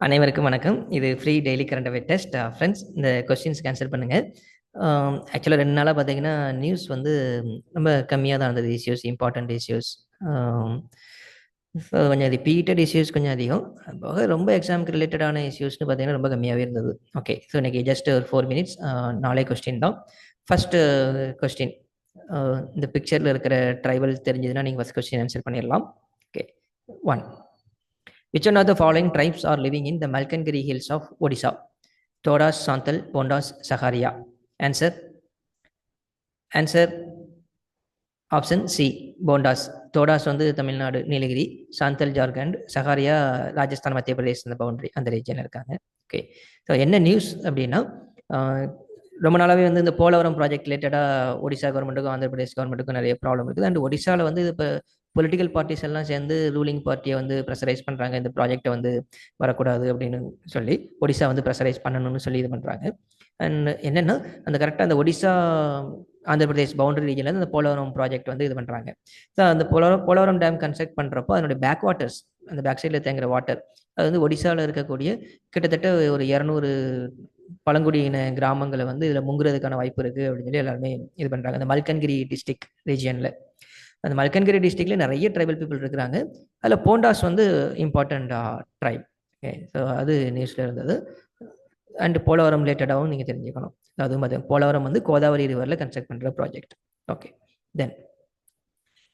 அனைவருக்கும் வணக்கம். இது free daily current affair test. Friends, இந்த கொஸ்டின்ஸ்க்கு ஆன்சர் பண்ணுங்கள். ஆக்சுவலாக 2 நாளாக பார்த்தீங்கன்னா நியூஸ் வந்து ரொம்ப கம்மியாக தான் இருந்தது. Issues, important issues. ஸோ கொஞ்சம் ரிப்பீட்டட் இஷ்யூஸ் கொஞ்சம் அதிகம். போக ரொம்ப எக்ஸாமுக்கு ரிலேட்டடான இஷ்யூஸ்னு பார்த்தீங்கன்னா ரொம்ப கம்மியாகவே இருந்தது. ஓகே, ஸோ இன்றைக்கி ஜஸ்ட் ஒரு 4 மினிட்ஸ் 4 கொஸ்டின் தான். ஃபஸ்ட்டு கொஸ்டின், இந்த பிக்சரில் இருக்கிற ட்ரைபல் தெரிஞ்சதுன்னா நீங்கள் ஃபஸ்ட் கொஸ்டின் ஆன்சர் பண்ணிடலாம். Okay, 1. Which one of the following tribes are living in the Malkangiri hills of Odisha? Todas, Santal, Bondas, Saharia. Answer option C, Bondas. Todas வந்து தமிழ்நாடு நீலகிரி, சாந்தல் ஜார்க்கண்ட், சஹாரியா ராஜஸ்தான் மத்திய பிரதேஷ் அந்த பவுண்டரி அந்த ரீஜனில் இருக்காங்க. ஓகே, ஸோ என்ன நியூஸ் அப்படின்னா, ரொம்ப நாளாகவே வந்து இந்த போலவரம் ப்ராஜெக்ட் ரிலேட்டடாக ஒடிசா கவர்மெண்ட்டுக்கும் ஆந்திர பிரதேஷ் கவர்மெண்ட்டுக்கும் நிறைய ப்ராப்ளம் இருக்குது. அண்ட் ஒடிசாவில் வந்து இப்போ பொலிட்டிக்கல் பார்ட்டிஸ் எல்லாம் சேர்ந்து ரூலிங் பார்ட்டியை வந்து ப்ரெஷரைஸ் பண்ணுறாங்க, இந்த ப்ராஜெக்டை வந்து வரக்கூடாது அப்படின்னு சொல்லி ஒடிசா வந்து ப்ரெஷரைஸ் பண்ணணும்னு சொல்லி இது பண்ணுறாங்க. அண்ட் என்னென்னா, அந்த கரெக்டாக அந்த ஒடிசா ஆந்திர பிரதேஷ் பவுண்டரி ரீஜனில் அந்த போலவரம் ப்ராஜெக்ட் வந்து இது பண்ணுறாங்க. ஸோ அந்த போலவரம் டேம் கன்ஸ்ட்ரக்ட் பண்ணுறப்போ அதனுடைய பேக் வாட்டர்ஸ், அந்த பேக் சைடில் தேங்குற வாட்டர், அது வந்து ஒடிசாவில் இருக்கக்கூடிய கிட்டத்தட்ட ஒரு 200 பழங்குடியின கிராமங்களை வந்து இதில் முங்குறதுக்கான வாய்ப்பு இருக்குது அப்படின்னு சொல்லி எல்லாருமே இது பண்ணுறாங்க. அந்த மல்கன்கிரி டிஸ்ட்ரிக்ட் ரீஜியனில், அந்த மல்கன்கிரி டிஸ்ட்ரிக்ட்லேயே நிறைய ட்ரைபல் பீப்புள் இருக்கிறாங்க. அதில் போண்டாஸ் வந்து இம்பார்ட்டண்ட் ட்ரைப். ஓகே, ஸோ அது நியூஸில் இருந்தது. அண்ட் போலவரம் ரிலேட்டடாகவும் நீங்கள் தெரிஞ்சுக்கணும். அதுவும் அது போலவரம் வந்து கோதாவரி ரிவரில் கன்ஸ்ட்ரக்ட் பண்ணுற project. Okay, then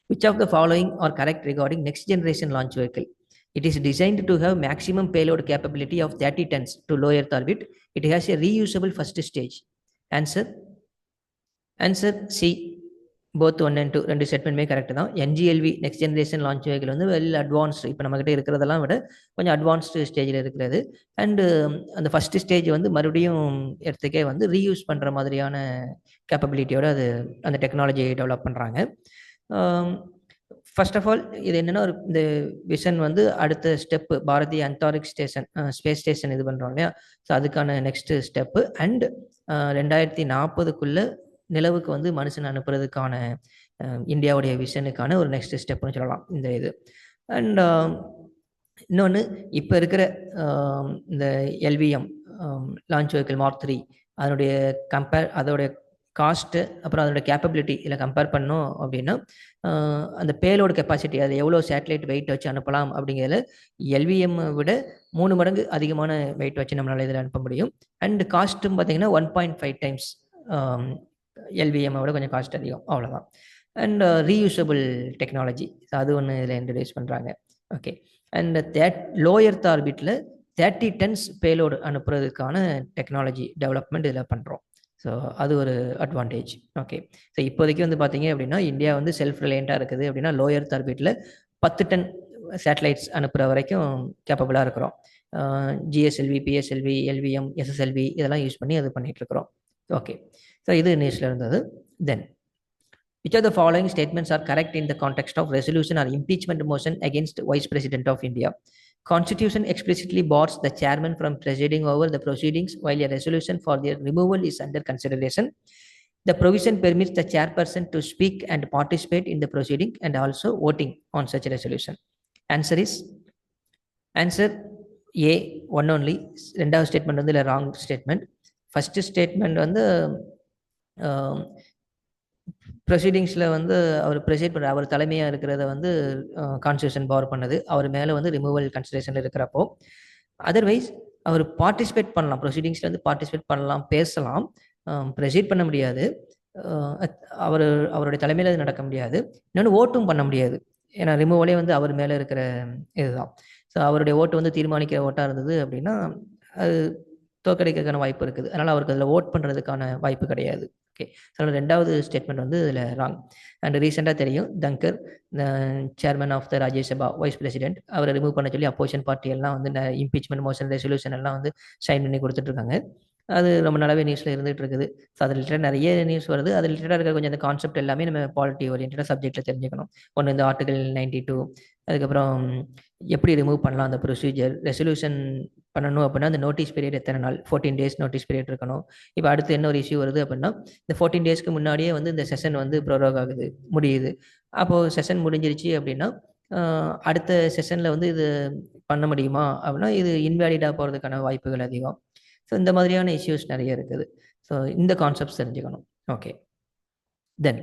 which of the following are correct regarding next generation launch vehicle? It is designed to have maximum payload capability of 30 tons to low Earth orbit. It has a reusable first stage. Answer C, both 1 and 2 ரெண்டு ஸ்டேட்மெண்ட்டுமே correct தான். NGLV next generation launch vehicle வந்து well advanced, இப்போ நம்மகிட்ட இருக்கிறதெல்லாம் விட கொஞ்சம் advanced ஸ்டேஜில் இருக்கிறது. அண்டு அந்த ஃபஸ்ட்டு ஸ்டேஜ் வந்து மறுபடியும் எடுத்துக்கே வந்து ரீயூஸ் பண்ணுற மாதிரியான கேப்பபிலிட்டியோடு அது அந்த டெக்னாலஜியை டெவலப் பண்ணுறாங்க. ஃபர்ஸ்ட் ஆஃப் ஆல் இது என்னென்னா, இந்த விஷன் வந்து அடுத்த step Bharatiya Antariksh station, space station இது பண்ணுறோம் இல்லையா, ஸோ அதுக்கான நெக்ஸ்ட்டு ஸ்டெப்பு. அண்ட் 2040க்குள்ளே நிலவுக்கு வந்து மனுஷன் அனுப்புறதுக்கான இந்தியாவுடைய விஷனுக்கான ஒரு நெக்ஸ்ட் ஸ்டெப்னு சொல்லலாம் இந்த இது. அண்ட் இன்னொன்று, இப்போ இருக்கிற இந்த எல்விஎம் லான்ச் வெஹிக்கிள் மார்க் 3 அதனுடைய அதோடைய காஸ்ட்டு அப்புறம் அதோட கேப்பபிலிட்டி இதில் கம்பேர் பண்ணோம் அப்படின்னா, அந்த பேலோட கெப்பாசிட்டி, அது எவ்வளோ சேட்டலைட் வெயிட் வச்சு அனுப்பலாம் அப்படிங்கிறதுல எல்விஎம் விட 3 மடங்கு அதிகமான வெயிட் வச்சு நம்மளால் இதில் அனுப்ப முடியும். அண்ட் காஸ்ட்டும் பார்த்தீங்கன்னா 1.5 டைம்ஸ் எல்விஎம்மை விட கொஞ்சம் காஸ்ட் அதிகம், அவ்வளோதான். அண்ட் ரீயூசபிள் டெக்னாலஜி, அது ஒன்று இதில் இன்ட்ரடியூஸ் பண்ணுறாங்க. ஓகே, அண்ட் லோ எர்த் ஆர்பிட்டில் 30 டன்ஸ் பேலோடு அனுப்புறதுக்கான டெக்னாலஜி டெவலப்மெண்ட் இதில் பண்ணுறோம். ஸோ அது ஒரு அட்வான்டேஜ். ஓகே, ஸோ இப்போதைக்கு வந்து பார்த்தீங்க அப்படின்னா இந்தியா வந்து செல்ஃப் ரிலையண்ட்டாக இருக்குது அப்படின்னா லோ எர்த் ஆர்பிட்டில் 10 டன் சேட்டலைட்ஸ் அனுப்புகிற வரைக்கும் கேப்பபிளாக இருக்கிறோம். GSLV, PSLV, LVM, SSLV இதெல்லாம் யூஸ் பண்ணி அது பண்ணிகிட்ருக்குறோம். ஓகே, ஸோ இது நியூஸில் இருந்தது. தென் which of the following statements are correct in the context of resolution or impeachment motion against Vice President of India? Constitution explicitly bars the chairman from presiding over the proceedings while a resolution for their removal is under consideration. The provision permits the chairperson to speak and participate in the proceeding and also voting on such a resolution. Answer A, one only. ரெண்டாவது statement வந்து இல்லை, wrong statement. First statement வந்து ப்ரொசீடிங்ஸில் வந்து அவர் ப்ரெசைட் பண்ணுற, அவர் தலைமையாக இருக்கிறத வந்து constitution power பண்ணது, அவர் மேலே வந்து ரிமூவல் கன்சிடரேஷனில் இருக்கிறப்போ. அதர்வைஸ் அவர் பார்ட்டிசிபேட் பண்ணலாம், ப்ரொசீடிங்ஸில் வந்து பார்ட்டிசிபேட் பண்ணலாம், பேசலாம், ப்ரெசைட் பண்ண முடியாது. அவருடைய தலைமையில் அது நடக்க முடியாது. இன்னொன்று ஓட்டும் பண்ண முடியாது, ஏன்னா ரிமூவலே வந்து அவர் மேலே இருக்கிற இதுதான். ஸோ அவருடைய ஓட்டு வந்து தீர்மானிக்கிற ஓட்டாக இருந்தது அப்படின்னா அது தோற்கடிக்கிறதுக்கான வாய்ப்பு இருக்குது. அதனால் அவருக்கு அதில் ஓட் பண்ணுறதுக்கான வாய்ப்பு கிடையாது. ஓகே, ஸோ ரெண்டாவது ஸ்டேட்மெண்ட் வந்து இதில் ராங். அண்ட் ரீசெண்டாக தெரியும், Dhankhar chairman of the Rajya Sabha vice president, அவரை ரிமூவ் பண்ண சொல்லி அப்போசிஷன் பார்ட்டி எல்லாம் வந்து இம்பீச்மெண்ட் மோஷன் ரெசல்யூஷன் எல்லாம் வந்து சைன் பண்ணி கொடுத்துட்ருக்காங்க. அது ரொம்ப நாளாகவே நியூஸில் இருந்துகிட்டு இருக்குது. ஸோ அது ரிலேட்டட் நிறைய நியூஸ் வருது. அது ரிலேட்டடாக இருக்கிற கொஞ்சம் அந்த கான்செப்ட் எல்லாமே நம்ம பாலிட்டி ஓரியன்டாக சப்ஜெக்டில் தெரிஞ்சுக்கணும். ஒன்று இந்த ஆர்டிகல் 92, அதுக்கப்புறம் எப்படி ரிமூவ் பண்ணலாம் அந்த ப்ரொசீஜர், ரெசல்யூஷன் பண்ணணும் அப்படின்னா அந்த நோட்டீஸ் பீரியட் எத்தனை நாள், 14 days நோட்டீஸ் பீரியட் இருக்கணும். இப்போ அடுத்து என்ன ஒரு இஷ்யூ வருது அப்படின்னா, இந்த 14 daysக்கு முன்னாடியே வந்து இந்த செஷன் வந்து ப்ரோரோக் ஆகுது, முடியுது. அப்போது செஷன் முடிஞ்சிருச்சு அப்படின்னா அடுத்த செஷனில் வந்து இது பண்ண முடியுமா அப்படின்னா இது இன்வேலிடாக போகிறதுக்கான வாய்ப்புகள் அதிகம். ஸோ இந்த மாதிரியான இஷ்யூஸ் நிறைய இருக்குது. ஸோ இந்த கான்செப்ட்ஸ் தெரிஞ்சுக்கணும். Okay, then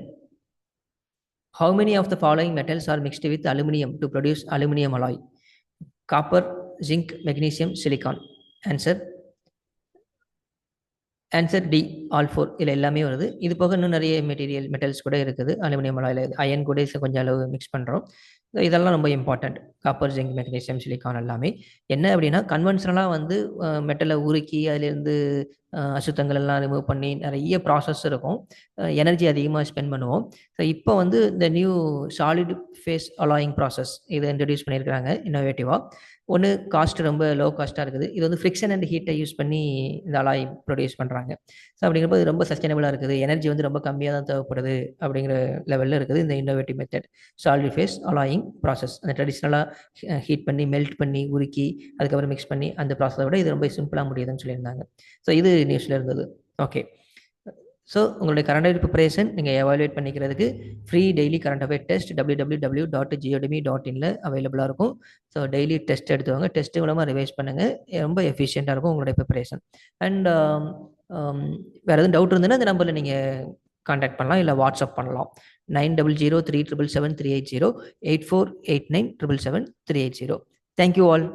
how many of the following metals are mixed with aluminum to produce aluminum alloy? Copper, zinc, magnesium, silicon. Answer D, all 4. இதில் எல்லாமே வருது. இது போக இன்னும் நிறைய மெட்டல்ஸ் கூட இருக்குது. அலுமினியம் அலாயில் அயன் கூட கொஞ்சம் அளவு மிக்ஸ் பண்ணுறோம். இதெல்லாம் ரொம்ப important. Copper, zinc, magnesium, silicon எல்லாமே. என்ன அப்படின்னா கன்வென்ஷனலாக வந்து மெட்டலை உருக்கி அதிலேருந்து அசுத்தங்கள் எல்லாம் ரிமூவ் பண்ணி நிறைய ப்ராசஸ் இருக்கும். எனர்ஜி அதிகமாக ஸ்பெண்ட் பண்ணுவோம். ஸோ இப்போ வந்து இந்த new solid face alloying process இதை இன்ட்ரடியூஸ் பண்ணியிருக்கிறாங்க இன்னோவேட்டிவாக. ஒன்று காஸ்ட் ரொம்ப லோ காஸ்ட்டாக இருக்குது. இது வந்து ஃப்ரிக்ஷன் அண்ட் ஹீட்டை யூஸ் பண்ணி இந்த அலாய் ப்ரொடியூஸ் பண்ணுறாங்க. ஸோ அப்படிங்கிறப்போ இது ரொம்ப சஸ்டைனபிளாக இருக்குது. எனர்ஜி வந்து ரொம்ப கம்மியாக தான் தேவைப்படுது அப்படிங்கிற லெவலில் இருக்குது இந்த innovative method solid face alloying process. அந்த ட்ரெடிஷ்னலாக ஹீட் பண்ணி மெல்ட் பண்ணி உருக்கி அதுக்கப்புறம் மிக்ஸ் பண்ணி அந்த ப்ராசஸை விட இது ரொம்ப சிம்பிளாக முடியுதுன்னு சொல்லியிருந்தாங்க. ஸோ இது நியூஸில் இருந்தது. ஓகே, ஸோ உங்களுடைய கரண்ட் அஃபேர் ப்ரிப்பரேஷன் நீங்கள் எவாலுவேட் பண்ணிக்கிறதுக்கு free daily current affair test www.geodemy.inல அவைலபிளாக இருக்கும். ஸோ டெய்லி டெஸ்ட் எடுத்துவாங்க. டெஸ்ட் மூலமாக ரிவைஸ் பண்ணுங்கள். ரொம்ப எஃபிஷியண்ட்டாக இருக்கும் உங்களுடைய ப்ரிப்பரேஷன். அண்ட் வேறு எதுவும் டவுட் இருந்ததுன்னா இந்த நம்பரில் நீங்கள் கான்டாக்ட் பண்ணலாம், இல்லை வாட்ஸ்அப் பண்ணலாம். 9003777380 8489777380. Thank you all.